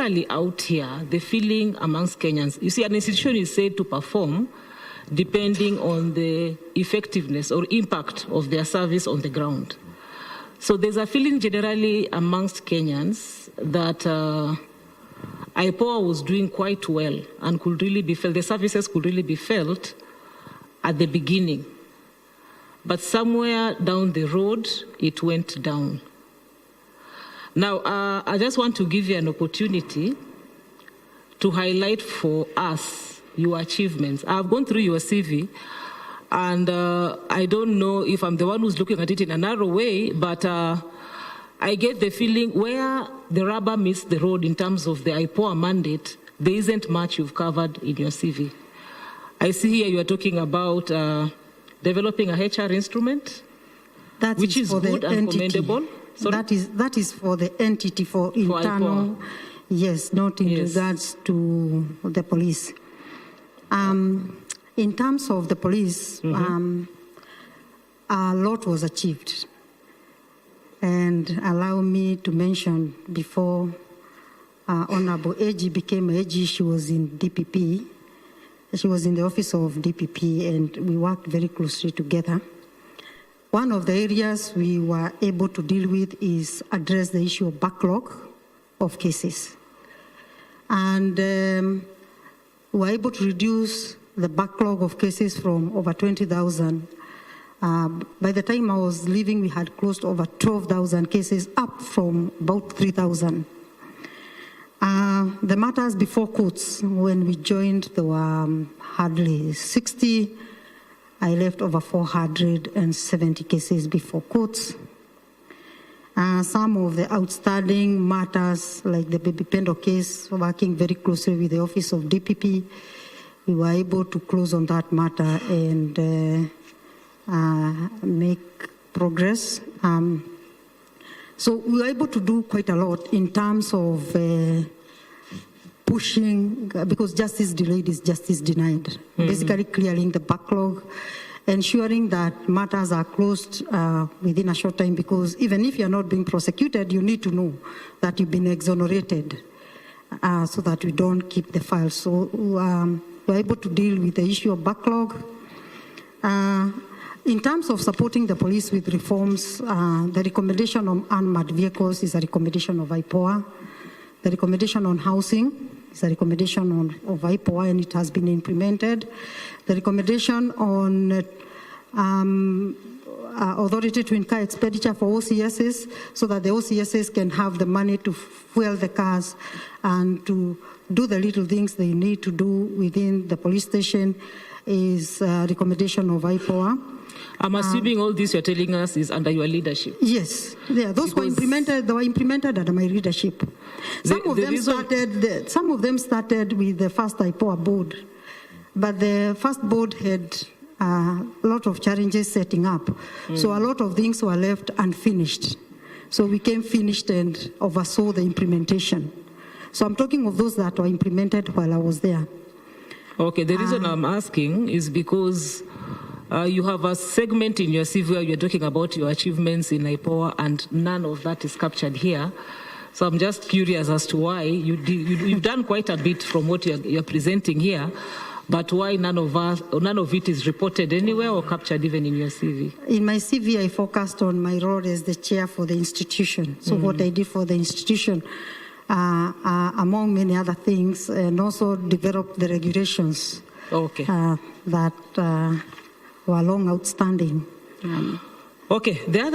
out here, the feeling amongst Kenyans, you see, an institution is said to perform depending on the effectiveness or impact of their service on the ground. So there's a feeling generally amongst Kenyans that IPOA was doing quite well and could really be felt, the services could really be felt at the beginning. But somewhere down the road, it went down. Now, I just want to give you an opportunity to highlight for us your achievements. I've gone through your CV, and I don't know if I'm the one who's looking at it in a narrow way, but I get the feeling where the rubber meets the road in terms of the IPOA mandate, there isn't much you've covered in your CV. I see here you are talking about developing a HR instrument, which is good and commendable. That is for the entity, for internal, yes, not in regards to the police. In terms of the police, a lot was achieved. And allow me to mention, before Honorable AG became AG, she was in DPP. She was in the office of DPP, and we worked very closely together. One of the areas we were able to deal with is address the issue of backlog of cases. And we were able to reduce the backlog of cases from over 20,000. By the time I was leaving, we had closed over 12,000 cases, up from about 3,000. The matters before courts, when we joined, there were hardly 60. I left over 470 cases before courts. Some of the outstanding matters, like the Baby Pendo case, working very closely with the office of DPP, we were able to close on that matter and make progress. So we were able to do quite a lot in terms of pushing, because justice delayed is justice denied. Basically clearing the backlog, ensuring that matters are closed within a short time, because even if you're not being prosecuted, you need to know that you've been exonerated so that we don't keep the file. So we're able to deal with the issue of backlog. In terms of supporting the police with reforms, the recommendation on unmanned vehicles is a recommendation of IPOA. The recommendation on housing is a recommendation of IPOA, and it has been implemented. The recommendation on authority to incur expenditure for OCSs, so that the OCSs can have the money to fuel the cars and to do the little things they need to do within the police station, is a recommendation of IPOA. I'm assuming all this you're telling us is under your leadership. Yes, yeah, those were implemented. They were implemented under my leadership. Some of them started with the first IPOA board, but the first board had a lot of challenges setting up. So a lot of things were left unfinished. So we came finished and oversaw the implementation. So I'm talking of those that were implemented while I was there. Okay, the reason I'm asking is because you have a segment in your CV where you're talking about your achievements in IPOA, and none of that is captured here. So I'm just curious as to why you've done quite a bit from what you're presenting here, but why none of it is reported anywhere or captured even in your CV? In my CV, I focused on my role as the chair for the institution. So what I did for the institution, among many other things, and also developed the regulations that were long outstanding. Okay, the other